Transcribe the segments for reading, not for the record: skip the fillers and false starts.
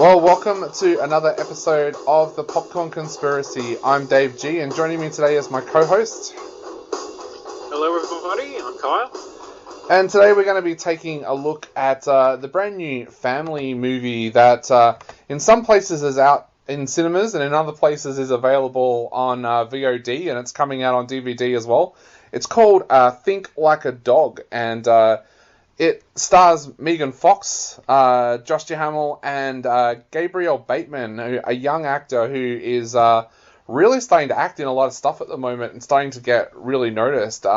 Well, welcome to another episode of the Popcorn Conspiracy. I'm Dave G, and joining me today is my co-host. Hello, everybody. I'm Kyle. And today we're going to be taking a look at the brand new family movie that in some places is out in cinemas and in other places is available on VOD, and it's coming out on DVD as well. It's called Think Like a Dog, and it stars Megan Fox, Josh Duhamel, and Gabriel Bateman, a young actor who is really starting to act in a lot of stuff at the moment and starting to get really noticed.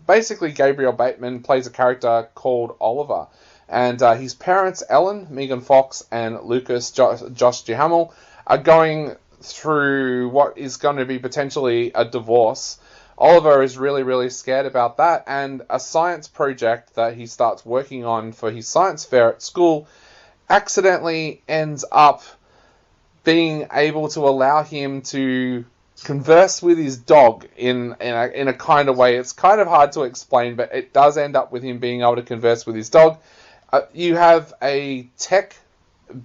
Basically, Gabriel Bateman plays a character called Oliver, and his parents, Ellen, Megan Fox, and Lucas, Josh Duhamel, are going through what is going to be potentially a divorce. Oliver is really, really scared about that, and a science project that he starts working on for his science fair at school accidentally ends up being able to allow him to converse with his dog in a kind of way. It's kind of hard to explain, but it does end up with him being able to converse with his dog. You have a tech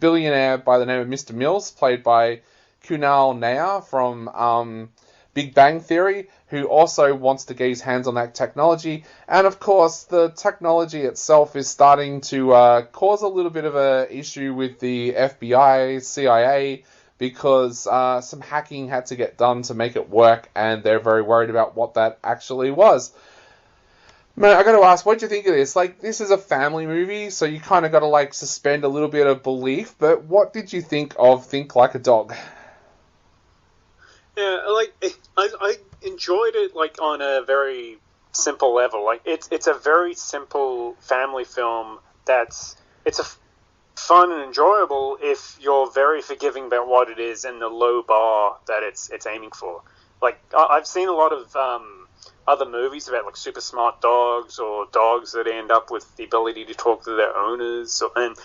billionaire by the name of Mr. Mills, played by Kunal Nair from Big Bang Theory, who also wants to get his hands on that technology. And of course, the technology itself is starting to cause a little bit of an issue with the FBI, CIA, because some hacking had to get done to make it work, and they're very worried about what that actually was. Man, I gotta ask, what do you think of this? Like, this is a family movie, so you kind of gotta, like, suspend a little bit of belief, but what did you think of Think Like a Dog? Yeah, I enjoyed it on a very simple level. It's a very simple family film it's fun and enjoyable if you're very forgiving about what it is and the low bar that it's aiming for. I've seen a lot of other movies about super smart dogs or dogs that end up with the ability to talk to their owners, and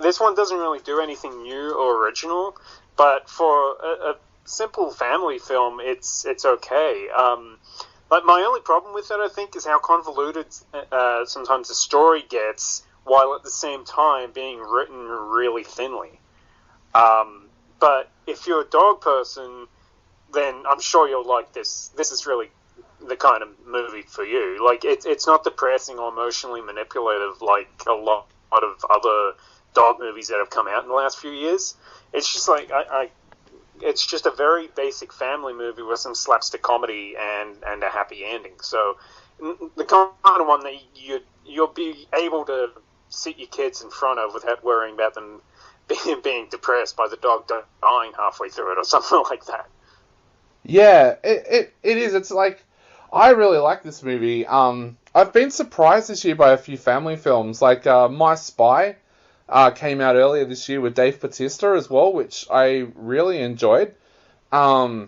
this one doesn't really do anything new or original, but for a simple family film, it's okay. My only problem with it, I think, is how convoluted sometimes the story gets, while at the same time being written really thinly. But if you're a dog person, then I'm sure you'll like this. This is really the kind of movie for you. It's not depressing or emotionally manipulative like a lot of other dog movies that have come out in the last few years. It's just it's just a very basic family movie with some slapstick comedy and a happy ending. So the kind of one that you'll be able to sit your kids in front of without worrying about them being depressed by the dog dying halfway through it or something like that. Yeah, it is. It's I really like this movie. I've been surprised this year by a few family films, like My Spy. Came out earlier this year with Dave Bautista as well, which I really enjoyed. I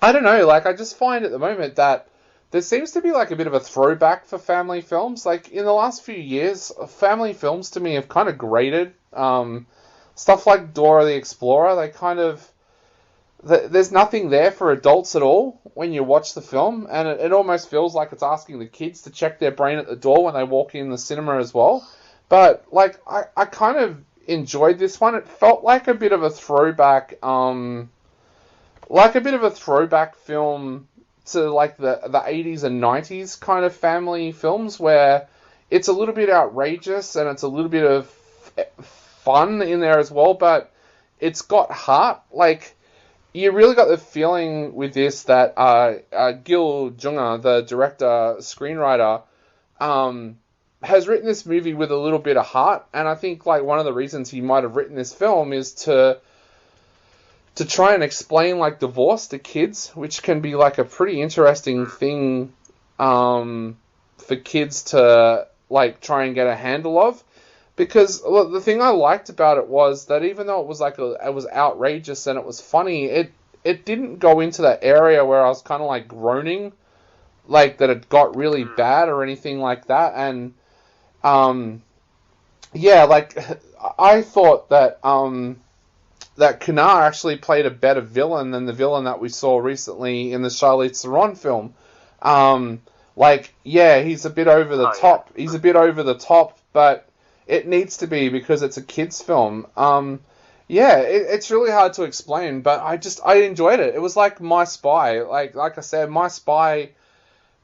don't know, I just find at the moment that there seems to be a bit of a throwback for family films. In the last few years, family films to me have kind of graded. Stuff like Dora the Explorer, there's nothing there for adults at all when you watch the film, and it almost feels like it's asking the kids to check their brain at the door when they walk in the cinema as well. But, I kind of enjoyed this one. It felt like a bit of a throwback, film to, the 80s and 90s kind of family films, where it's a little bit outrageous and it's a little bit of fun in there as well, but it's got heart. You really got the feeling with this that Gil Junga, the director, screenwriter, has written this movie with a little bit of heart, and I think one of the reasons he might have written this film is to try and explain divorce to kids, which can be a pretty interesting thing for kids to try and get a handle of. Because the thing I liked about it was that even though it was it was outrageous and it was funny, it didn't go into that area where I was kind of groaning, that it got really bad or anything like that. And I thought that that Kunar actually played a better villain than the villain that we saw recently in the Charlize Theron film. He's a bit over the top. He's a bit over the top, but it needs to be because it's a kids' film. Yeah, it's really hard to explain, but I enjoyed it. It was like My Spy. Like I said, My Spy.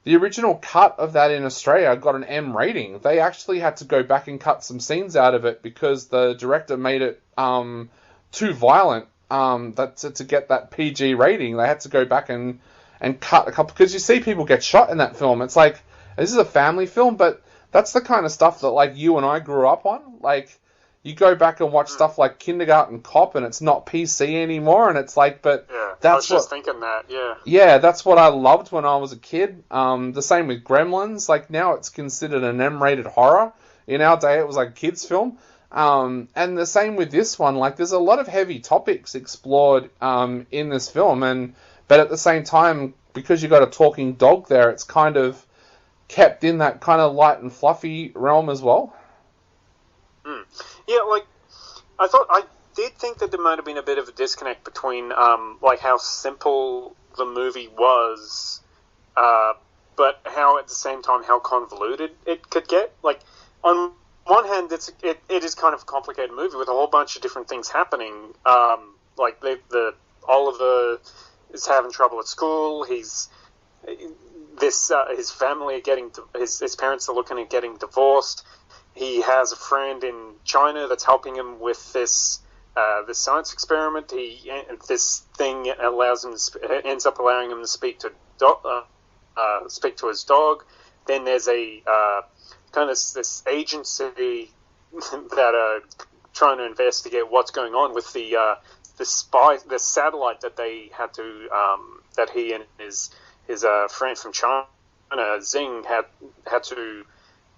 The original cut of that in Australia got an M rating. They actually had to go back and cut some scenes out of it because the director made it too violent. That to get that PG rating, they had to go back and cut a couple, because you see people get shot in that film. It's like, this is a family film, but that's the kind of stuff that like you and I grew up on. Like, you go back and watch stuff like Kindergarten Cop, and it's not PC anymore, and it's like, but Yeah, I was that's just what. thinking that. Yeah. Yeah, that's what I loved when I was a kid. The same with Gremlins. Like, now it's considered an M-rated horror. In our day, it was like a kids' film. And the same with this one. Like, there's a lot of heavy topics explored in this film, but at the same time, because you got a talking dog there, it's kind of kept in that kind of light and fluffy realm as well. Mm. Yeah, like I did think that there might have been a bit of a disconnect between like how simple the movie was, but how at the same time how convoluted it could get. Like, on one hand, it is kind of a complicated movie with a whole bunch of different things happening. Like the Oliver is having trouble at school. He's his family are getting his parents are looking at getting divorced. He has a friend in China that's helping him with this science experiment. This thing ends up allowing him to speak to his dog. Then there's a kind of this agency that are trying to investigate what's going on with the satellite that they had to that he and his friend from China, Zing, had to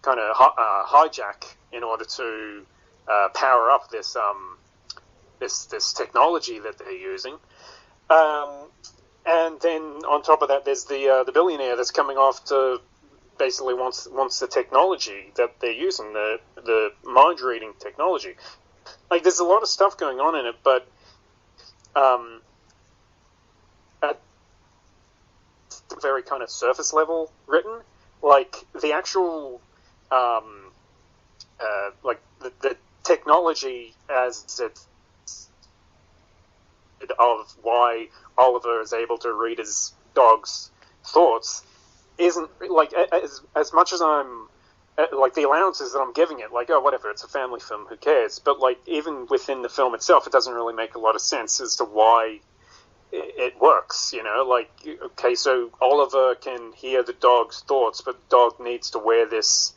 kind of hijack in order to power up this technology that they're using. And then on top of that, there's the billionaire that's coming off to basically wants the technology that they're using, the mind reading technology. Like, there's a lot of stuff going on in it, but at very kind of surface level written. Like, the actual like the technology as it's of why Oliver is able to read his dog's thoughts isn't, like, as much as I'm like, the allowances that I'm giving it, like, oh, whatever, it's a family film, who cares? But, like, even within the film itself, it doesn't really make a lot of sense as to why it works, you know? Like, okay, so Oliver can hear the dog's thoughts, but the dog needs to wear this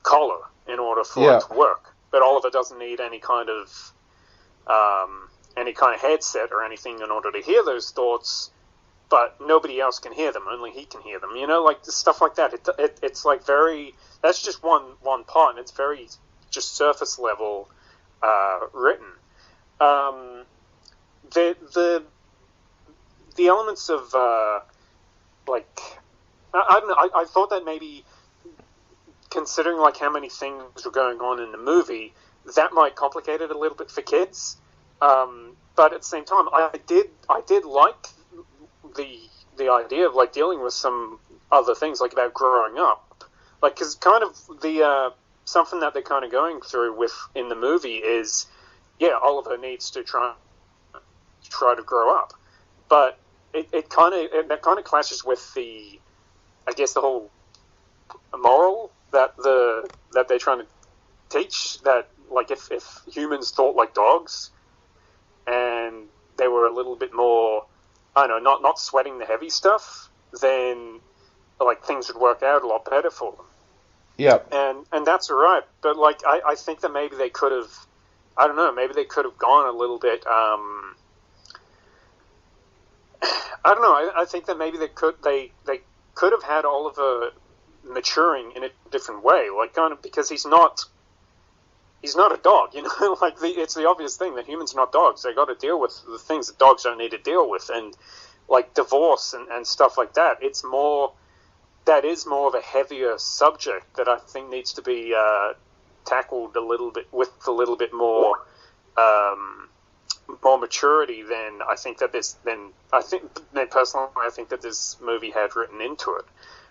collar in order for it to work. But Oliver doesn't need any kind of headset or anything in order to hear those thoughts. But nobody else can hear them. Only he can hear them. You know, like, stuff like that. It's like very. That's just one part, and it's very just surface level written. The elements of like, I don't know. I thought that maybe, considering like how many things were going on in the movie, that might complicate it a little bit for kids. But at the same time, I did like the idea of, like, dealing with some other things, like, about growing up, like, because kind of the something that they're kind of going through with in the movie is, yeah, Oliver needs to try to grow up, but that kind of clashes with the, I guess, the whole moral that they're trying to teach, that, like, if humans thought like dogs and they were a little bit more, I don't know, not sweating the heavy stuff, then, like, things would work out a lot better for them. Yeah. And that's all right. But, like, I think that maybe they could have, I don't know, maybe they could have gone a little bit, I don't know, I think that maybe they could have had Oliver maturing in a different way, like, kind of, because he's not a dog, you know. Like, it's the obvious thing that humans are not dogs. They got to deal with the things that dogs don't need to deal with, and, like, divorce and stuff like that. That is more of a heavier subject that I think needs to be tackled a little bit with a little bit more maturity than I think that this. Personally, I think that this movie had written into it.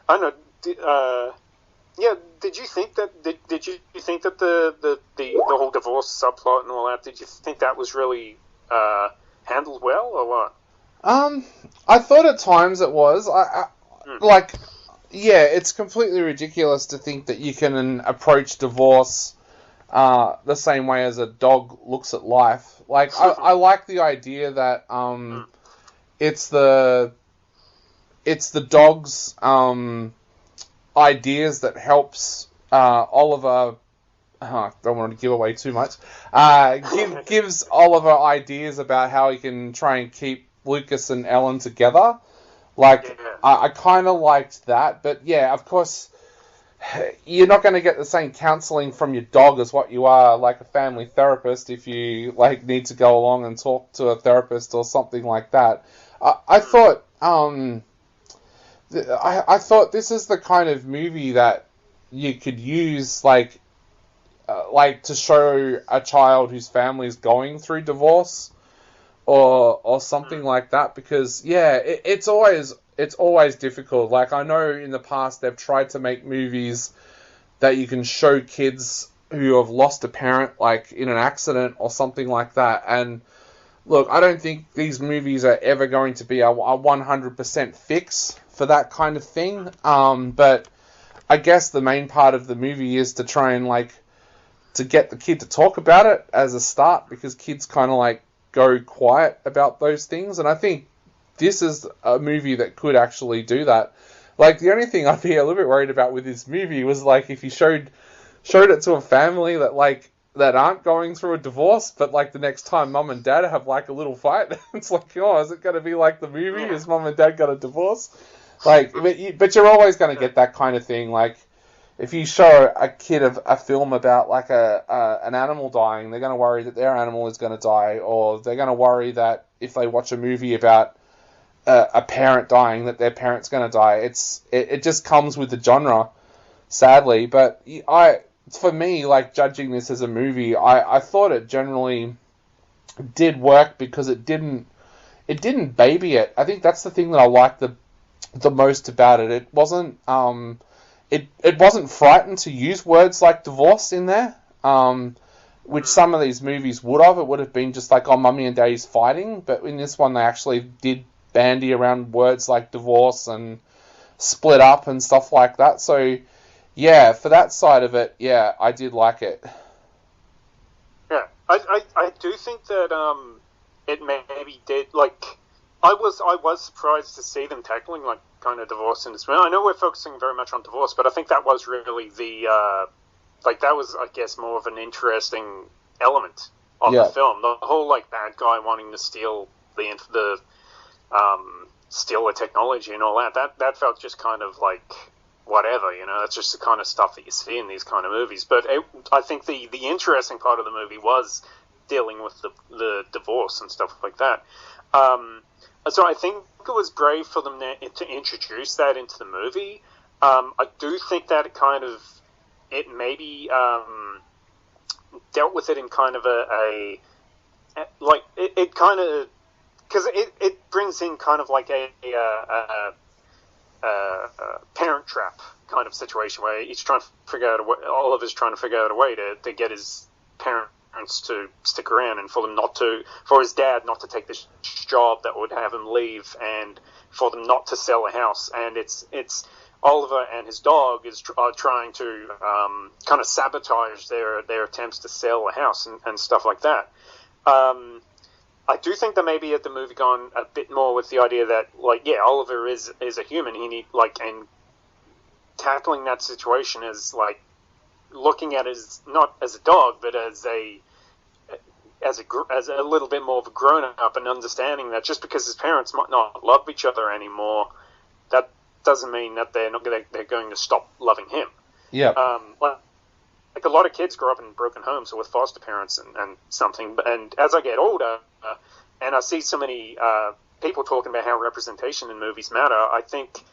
I don't know. yeah, did you think that did you think that the whole divorce subplot and all that, did you think that was really handled well or what? I thought at times it was. Like, yeah, it's completely ridiculous to think that you can approach divorce the same way as a dog looks at life. Like, I like the idea that it's the dog's ideas that helps Oliver. I don't want to give away too much. Gives Oliver ideas about how he can try and keep Lucas and Ellen together. Like, Yeah. I kind of liked that, but yeah, of course, you're not going to get the same counselling from your dog as what you are, like a family therapist, if you like need to go along and talk to a therapist or something like that. I thought, I thought this is the kind of movie that you could use, like to show a child whose family is going through divorce or something like that, because yeah, it's always difficult. Like, I know in the past they've tried to make movies that you can show kids who have lost a parent, like in an accident or something like that. And look, I don't think these movies are ever going to be a 100% fix for that kind of thing. But I guess the main part of the movie is to try and to get the kid to talk about it as a start, because kids kind of go quiet about those things. And I think this is a movie that could actually do that. Like, the only thing I'd be a little bit worried about with this movie was if you showed it to a family that aren't going through a divorce, but the next time mum and dad have a little fight, it's oh, is it going to be like the movie? Is mum and dad got a divorce? But you're always going to get that kind of thing. If you show a kid a film about an animal dying, they're going to worry that their animal is going to die, or they're going to worry that if they watch a movie about a parent dying, that their parent's going to die. It just comes with the genre, sadly. But for me, judging this as a movie, I thought it generally did work because it didn't baby it. I think that's the thing that I liked the most about it. It wasn't it wasn't frightened to use words like divorce in there, which some of these movies would have. It would have been just oh, mummy and daddy's fighting. But in this one, they actually did bandy around words like divorce and split up and stuff like that. So, yeah, for that side of it, yeah, I did like it. Yeah, I do think that it maybe did, I was surprised to see them tackling kind of divorce in this movie. I know we're focusing very much on divorce, but I think that was really the that was, I guess, more of an interesting element of the film. The whole bad guy wanting to steal steal the technology and all that. That felt just kind of whatever, that's just the kind of stuff that you see in these kind of movies. But I think the interesting part of the movie was dealing with the divorce and stuff like that. So I think it was brave for them to introduce that into the movie. I do think that it maybe dealt with it in kind of it kind of, because it brings in kind of a Parent Trap kind of situation where he's trying to figure out Oliver's trying to figure out a way to get his parents to stick around, and for his dad not to take this job that would have him leave, and for them not to sell a house. And it's Oliver and his dog are trying to kind of sabotage their attempts to sell a house and stuff like that. I do think that maybe had the movie gone a bit more with the idea that, Oliver is a human. He need and tackling that situation as looking at it as not as a dog, but as a little bit more of a grown up, and understanding that just because his parents might not love each other anymore, that doesn't mean that they're going to stop loving him. Yeah. A lot of kids grow up in broken homes or with foster parents and something. And as I get older, and I see so many people talking about how representation in movies matter, I think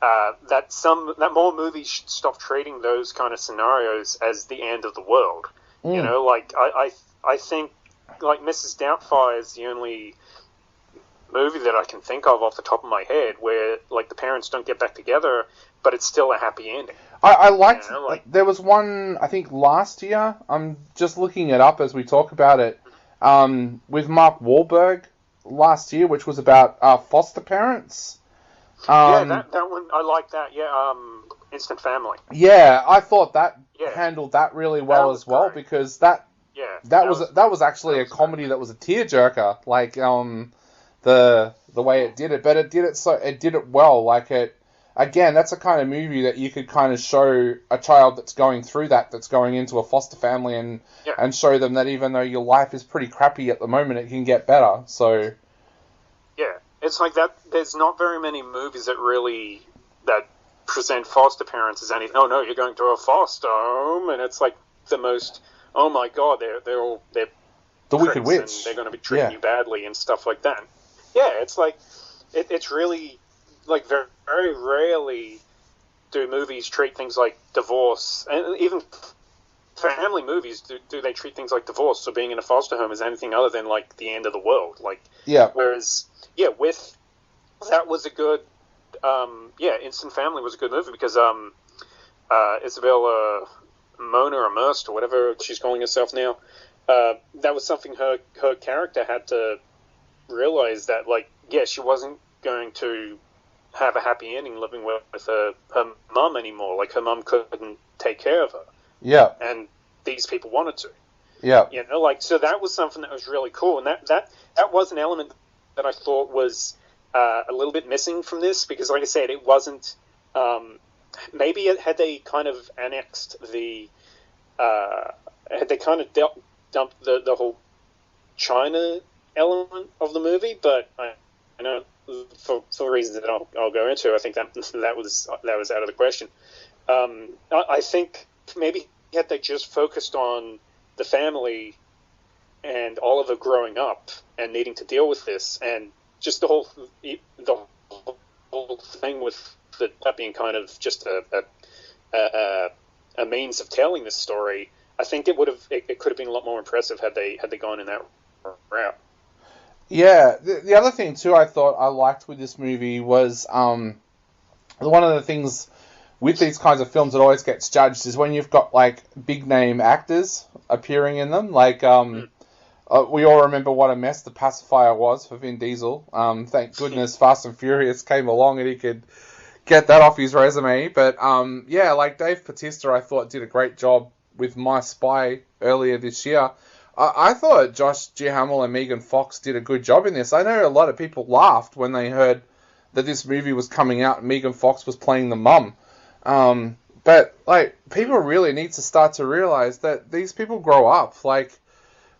that more movies should stop treating those kind of scenarios as the end of the world. I think Mrs. Doubtfire is the only movie that I can think of off the top of my head where the parents don't get back together, but it's still a happy ending. I liked. You know, like, There was one I think last year. I'm just looking it up as we talk about it. With Mark Wahlberg last year, which was about foster parents. yeah, that one I like that. Yeah, Instant Family. Yeah, I thought that Yeah. handled that really well was as well great. because that Yeah, was actually a comedy that was a tearjerker. Like the way it did it, but it did it well. Like it again, that's a kind of movie that you could kind of show a child that's going through that's going into a foster family and show them that even though your life is pretty crappy at the moment, it can get better. So yeah, it's like that. There's not very many movies that present foster parents as anything. Oh no, you're going to a foster home, and it's like the most. Oh my God, they're the Wicked pricks, Witch. and they're going to be treating you badly and stuff like that. Yeah, it's like it's really like very, very rarely do movies treat things like divorce, and even family movies do they treat things like divorce or being in a foster home as anything other than like the end of the world. Like whereas with that was a good Instant Family was a good movie because Isabella Mona or Merst or whatever she's calling herself now, that was something her character had to realize that, like, she wasn't going to have a happy ending living with her mum anymore. Like, her mum couldn't take care of her. Yeah. And these people wanted to. Yeah. You know, like, so that was something that was really cool. And that was an element that I thought was a little bit missing from this because, like I said, it wasn't... maybe had they kind of annexed the... had they kind of dumped the whole China element of the movie, but I know for reasons that I'll go into, I think that was out of the question. I think maybe had they just focused on the family and Oliver growing up and needing to deal with this, and just the whole thing with that being kind of just a means of telling this story, I think it could have been a lot more impressive had they gone in that route. Yeah, the other thing too I thought I liked with this movie was one of the things with these kinds of films that always gets judged is when you've got like big name actors appearing in them. Like we all remember what a mess The Pacifier was for Vin Diesel. Thank goodness Fast and Furious came along and he could get that off his resume. But like Dave Bautista, I thought did a great job with My Spy earlier this year. I thought Josh Duhamel and Megan Fox did a good job in this. I know a lot of people laughed when they heard that this movie was coming out and Megan Fox was playing the mum. But like people really need to start to realize that these people grow up. Like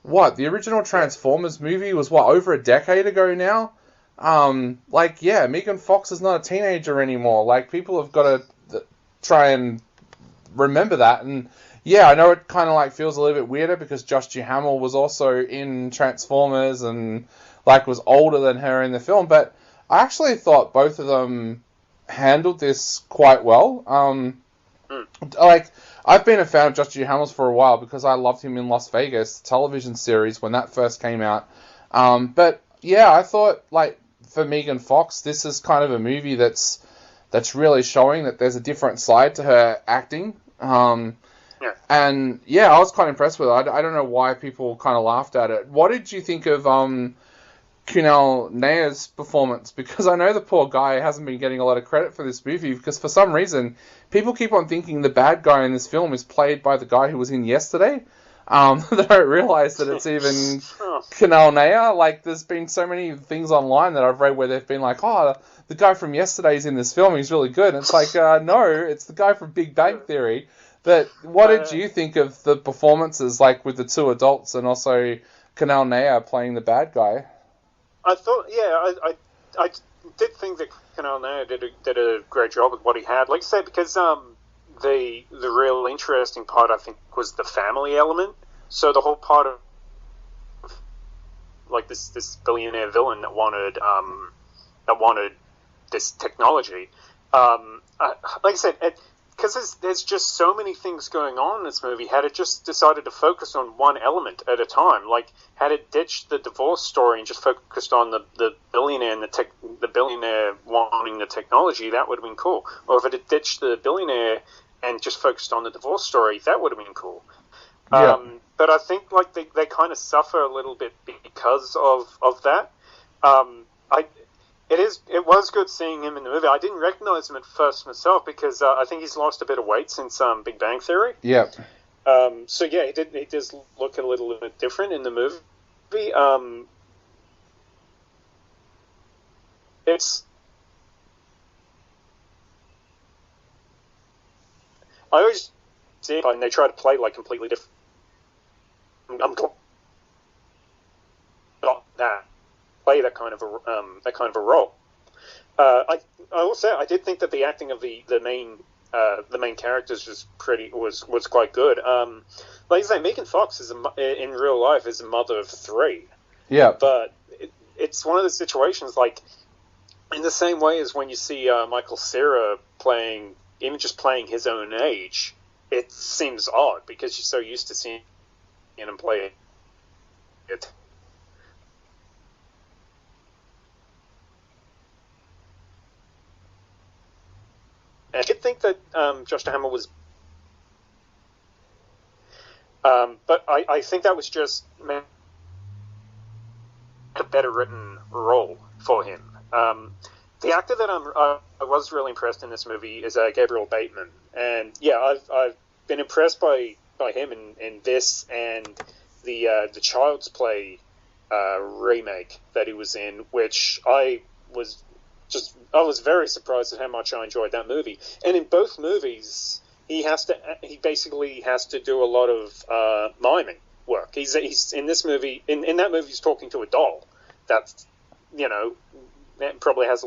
the original Transformers movie was over a decade ago now. Megan Fox is not a teenager anymore. Like people have got to try and remember that. And yeah, I know it kind of like feels a little bit weirder because Josh Duhamel was also in Transformers and like was older than her in the film, but I actually thought both of them handled this quite well. Like I've been a fan of Josh Duhamel's for a while because I loved him in Las Vegas television series when that first came out. But yeah, I thought like for Megan Fox, this is kind of a movie that's really showing that there's a different side to her acting. And yeah, I was quite impressed with it. I don't know why people kind of laughed at it. What did you think of Kunal Nair's performance? Because I know the poor guy hasn't been getting a lot of credit for this movie because for some reason people keep on thinking the bad guy in this film is played by the guy who was in Yesterday. They don't realise that it's even Kunal Nair. Like, there's been so many things online that I've read where they've been like, oh, the guy from Yesterday's in this film, he's really good. And it's like, no, it's the guy from Big Bang Theory. But what did you think of the performances, like with the two adults and also Kunal Nair playing the bad guy? I thought, I did think that Kunal Nair did a great job with what he had. Like I said, because the real interesting part, I think, was the family element. So the whole part of like this billionaire villain that wanted this technology. Like I said, because there's just so many things going on in this movie, had it just decided to focus on one element at a time, like had it ditched the divorce story and just focused on the billionaire and the billionaire wanting the technology, that would have been cool. Or if it had ditched the billionaire and just focused on the divorce story, that would have been cool. Yeah. But I think like they kind of suffer a little bit because of that. It was good seeing him in the movie. I didn't recognize him at first myself because I think he's lost a bit of weight since Big Bang Theory. Yeah. So yeah, he does look a little bit different in the movie. I always see it, and they try to play like completely different. I'm glad not that play that kind of a role. I will say I did think that the acting of the main characters was quite good. Like you say, Megan Fox in real life is a mother of 3. Yeah. But it's one of those situations like in the same way as when you see Michael Cera playing his own age, it seems odd because you're so used to seeing him play it. And I did think that Josh Duhamel was, but I think that was just a better written role for him. The actor that I was really impressed in this movie is Gabriel Bateman, and yeah, I've been impressed by him in this and the Child's Play remake that he was in, which I was very surprised at how much I enjoyed that movie. And in both movies, he basically has to do a lot of miming work. He's in this movie, in that movie, he's talking to a doll. That's, that probably has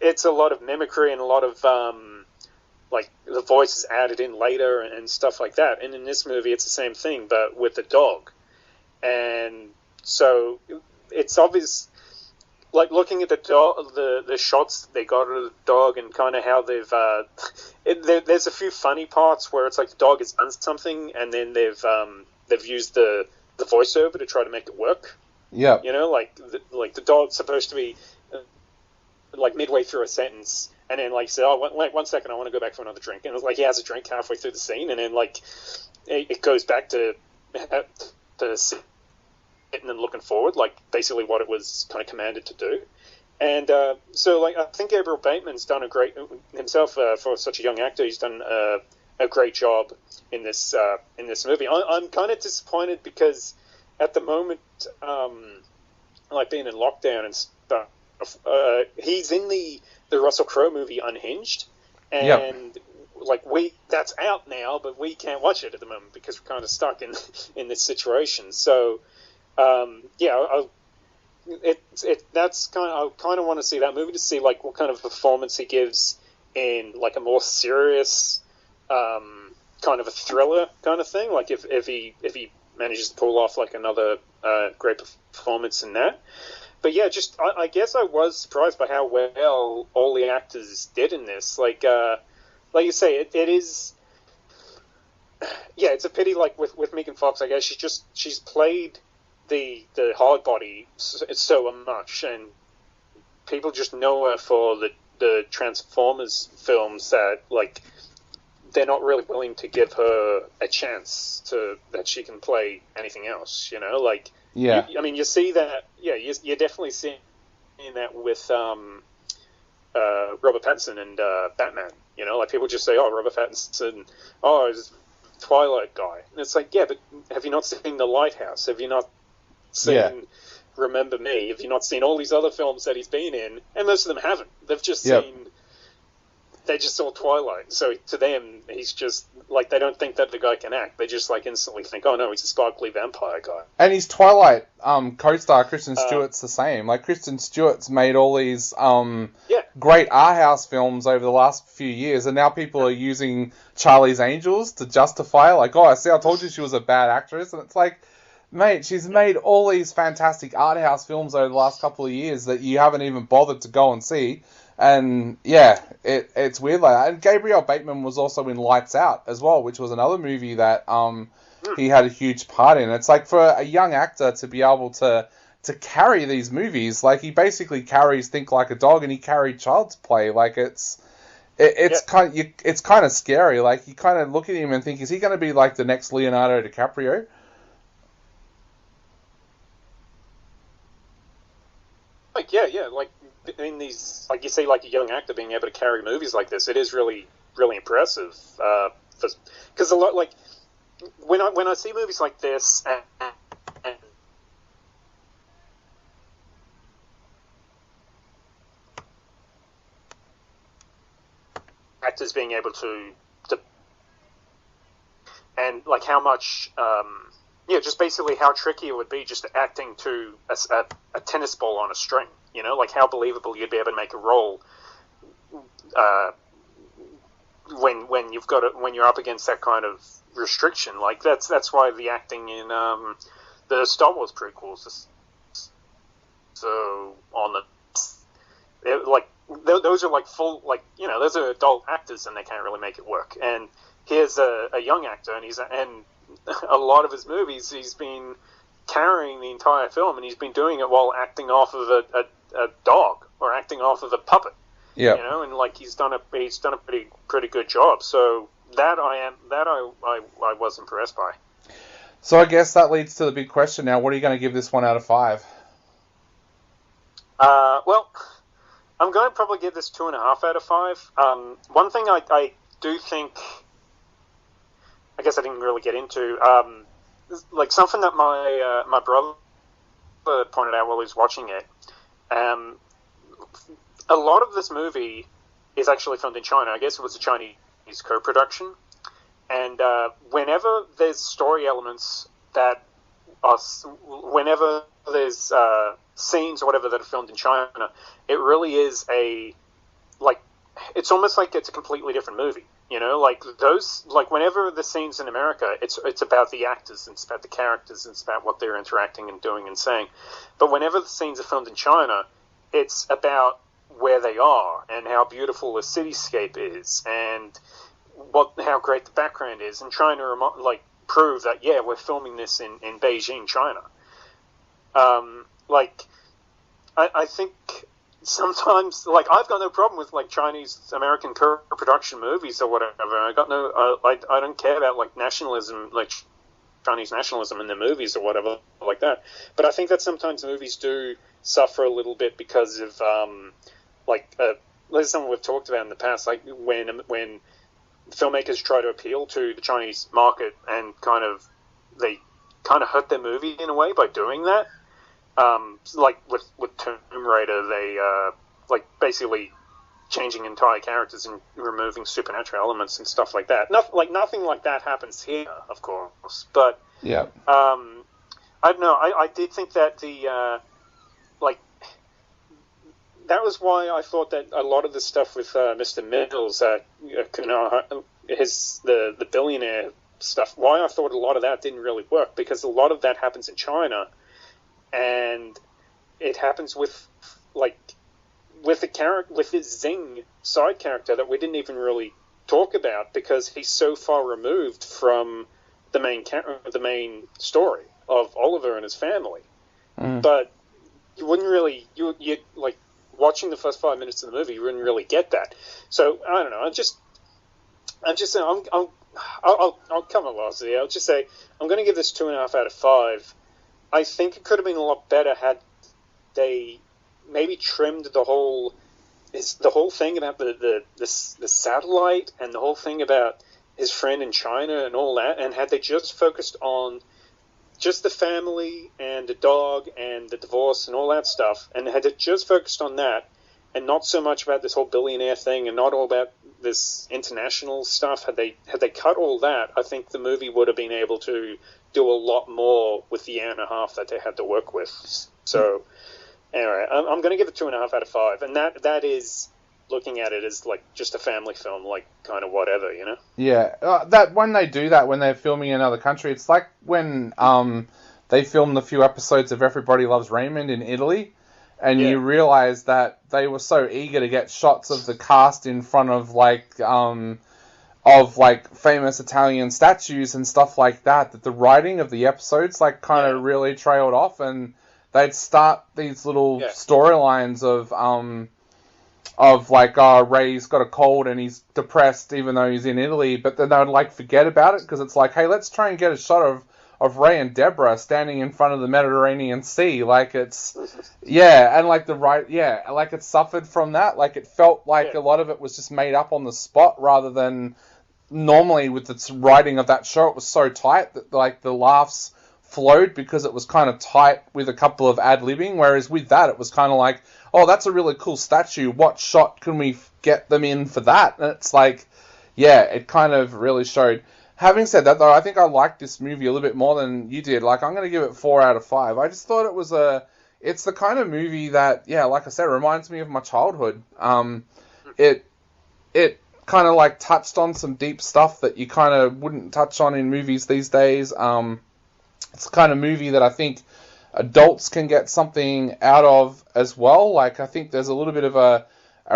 it's a lot of mimicry and a lot of like the voice is added in later and stuff like that. And in this movie, it's the same thing, but with the dog. And so it's obvious, like looking at the shots they got of the dog and kind of how there's a few funny parts where it's like the dog has done something and then they've used the voiceover to try to make it work. Yeah. Like the dog's supposed to be like midway through a sentence, and then like say, "Oh, wait 1 second, I want to go back for another drink," and it's like he has a drink halfway through the scene, and then like it goes back to sitting and looking forward, like basically what it was kind of commanded to do. And so like I think Gabriel Bateman's done a great himself for such a young actor. He's done a great job in this movie. I'm kind of disappointed because at the moment, like being in lockdown and stuff, he's in the Russell Crowe movie Unhinged, and like that's out now, but we can't watch it at the moment because we're kind of stuck in this situation. So that's I kind of want to see that movie to see like what kind of performance he gives in like a more serious kind of a thriller kind of thing. Like if he manages to pull off like another great performance in that. But yeah, just I guess I was surprised by how well all the actors did in this. Like you say, it is. Yeah, it's a pity. Like with Megan Fox, I guess she's played the hard body so much, and people just know her for the Transformers films that like they're not really willing to give her a chance that she can play anything else. Like. Yeah. You see that. Yeah, you're definitely seeing that with Robert Pattinson and Batman. Like people just say, "Oh, Robert Pattinson, he's a Twilight guy," and it's like, yeah, but have you not seen The Lighthouse? Have you not seen Remember Me? Have you not seen all these other films that he's been in? And most of them haven't. They've just seen. They just saw Twilight. So to them, he's just like they don't think that the guy can act. They just like instantly think, "Oh no, he's a sparkly vampire guy." And his Twilight co-star Kristen Stewart's the same. Like Kristen Stewart's made all these great art house films over the last few years, and now people are using Charlie's Angels to justify like, "Oh, I told you she was a bad actress," and it's like, mate, she's made all these fantastic art house films over the last couple of years that you haven't even bothered to go and see. And yeah, it's weird like that. And Gabriel Bateman was also in Lights Out as well, which was another movie that he had a huge part in. It's like for a young actor to be able to carry these movies, like he basically carries Think Like a Dog and he carried Child's Play. Like it's it's kind of scary. Like, you kind of look at him and think, is he going to be like the next Leonardo DiCaprio? Like, yeah, like in these, like you see, like a young actor being able to carry movies like this, it is really, really impressive. Because a lot, like when I see movies like this and actors being able to and like how much just basically how tricky it would be just acting to a tennis ball on a string, like how believable you'd be able to make a role when you've got it, when you're up against that kind of restriction. Like that's why the acting in the Star Wars prequels is so on the like those are like full, like, those are adult actors and they can't really make it work. And here's a young actor, and a lot of his movies he's been carrying the entire film, and he's been doing it while acting off of a dog or acting off of a puppet. Yeah, and like he's done a pretty good job. So that I was impressed by. So I guess that leads to the big question now. What are you going to give this 1 out of 5? Well, I'm going to probably give this 2.5 out of 5. One thing I do think, I guess I didn't really get into, like something that my brother pointed out while he was watching it. A lot of this movie is actually filmed in China. I guess it was a Chinese co-production. And whenever there's story elements that are, whenever there's scenes or whatever that are filmed in China, it really is it's almost like it's a completely different movie. Like those, like whenever the scenes in America, it's about the actors and it's about the characters and it's about what they're interacting and doing and saying. But whenever the scenes are filmed in China, it's about where they are and how beautiful the cityscape is and how great the background is, and trying to prove that we're filming this in Beijing, China. I think sometimes, like, I've got no problem with like Chinese American co-production movies or whatever. I don't care about like nationalism, like Chinese nationalism in the movies or whatever like that. But I think that sometimes movies do suffer a little bit because of there's something we've talked about in the past, like when filmmakers try to appeal to the Chinese market and they hurt their movie in a way by doing that. Like with Tomb Raider, they basically changing entire characters and removing supernatural elements and stuff like that. Nothing like that happens here, of course. But yeah, I don't know. I did think that that was why I thought that a lot of the stuff with Mr. Mills, the billionaire stuff, why I thought a lot of that didn't really work, because a lot of that happens in China, and it happens with his Zing side character that we didn't even really talk about because he's so far removed from the main story of Oliver and his family. But you wouldn't really you like watching the first 5 minutes of the movie, you wouldn't really get that. So I don't know. I'll come at last here. I'll just say I'm going to give this 2.5 out of 5. I think it could have been a lot better had they maybe trimmed the whole thing about the satellite and the whole thing about his friend in China and all that, and had they just focused on just the family and the dog and the divorce and all that stuff, and had it just focused on that and not so much about this whole billionaire thing and not all about this international stuff, had they cut all that, I think the movie would have been able to do a lot more with the year and a half that they had to work with. So anyway, I'm going to give it 2.5 out of 5, and that is looking at it as like just a family film, like kind of whatever, Yeah, that when they do that when they're filming in another country, it's like when they filmed the few episodes of Everybody Loves Raymond in Italy, and you realize that they were so eager to get shots of the cast in front of famous Italian statues and stuff like that the writing of the episodes kind of really trailed off, and they'd start these little storylines of like, Ray's got a cold and he's depressed even though he's in Italy, but then they would like forget about it because it's like, hey, let's try and get a shot of Ray and Deborah standing in front of the Mediterranean Sea. Like, it's, yeah, and like like it suffered from that. Like, it felt like a lot of it was just made up on the spot rather than normally with the writing of that show. It was so tight that like the laughs flowed because it was kind of tight with a couple of ad-libbing, whereas with that it was kind of like, oh, that's a really cool statue, what shot can we get them in for that? And it's like, yeah, it kind of really showed. Having said that, though, I think I liked this movie a little bit more than you did. Like, I'm going to give it 4 out of 5. I just thought it's the kind of movie that, yeah, like I said, reminds me of my childhood. It kind of like touched on some deep stuff that you kind of wouldn't touch on in movies these days. It's the kind of movie that I think adults can get something out of as well. Like, I think there's a little bit of a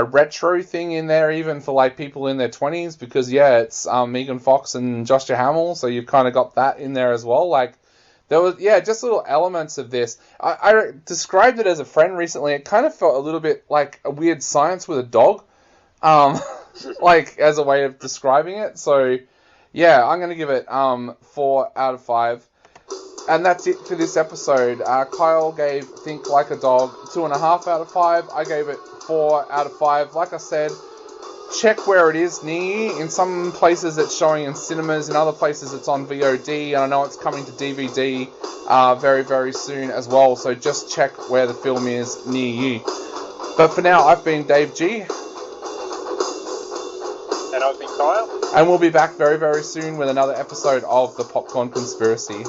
retro thing in there, even for like people in their 20s, because yeah, it's Megan Fox and Josh Hamill, so you've kind of got that in there as well. Like, there was, yeah, just little elements of this. I described it as a friend recently. It kind of felt a little bit like a weird science with a dog, like as a way of describing it. So yeah, I'm gonna give it 4 out of 5. And that's it for this episode. Kyle gave Think Like a Dog 2.5 out of 5. I gave it 4 out of 5. Like I said, check where it is near you. In some places it's showing in cinemas, in other places it's on VOD, and I know it's coming to DVD very, very soon as well. So just check where the film is near you. But for now, I've been Dave G. And I've been Kyle. And we'll be back very, very soon with another episode of The Popcorn Conspiracy.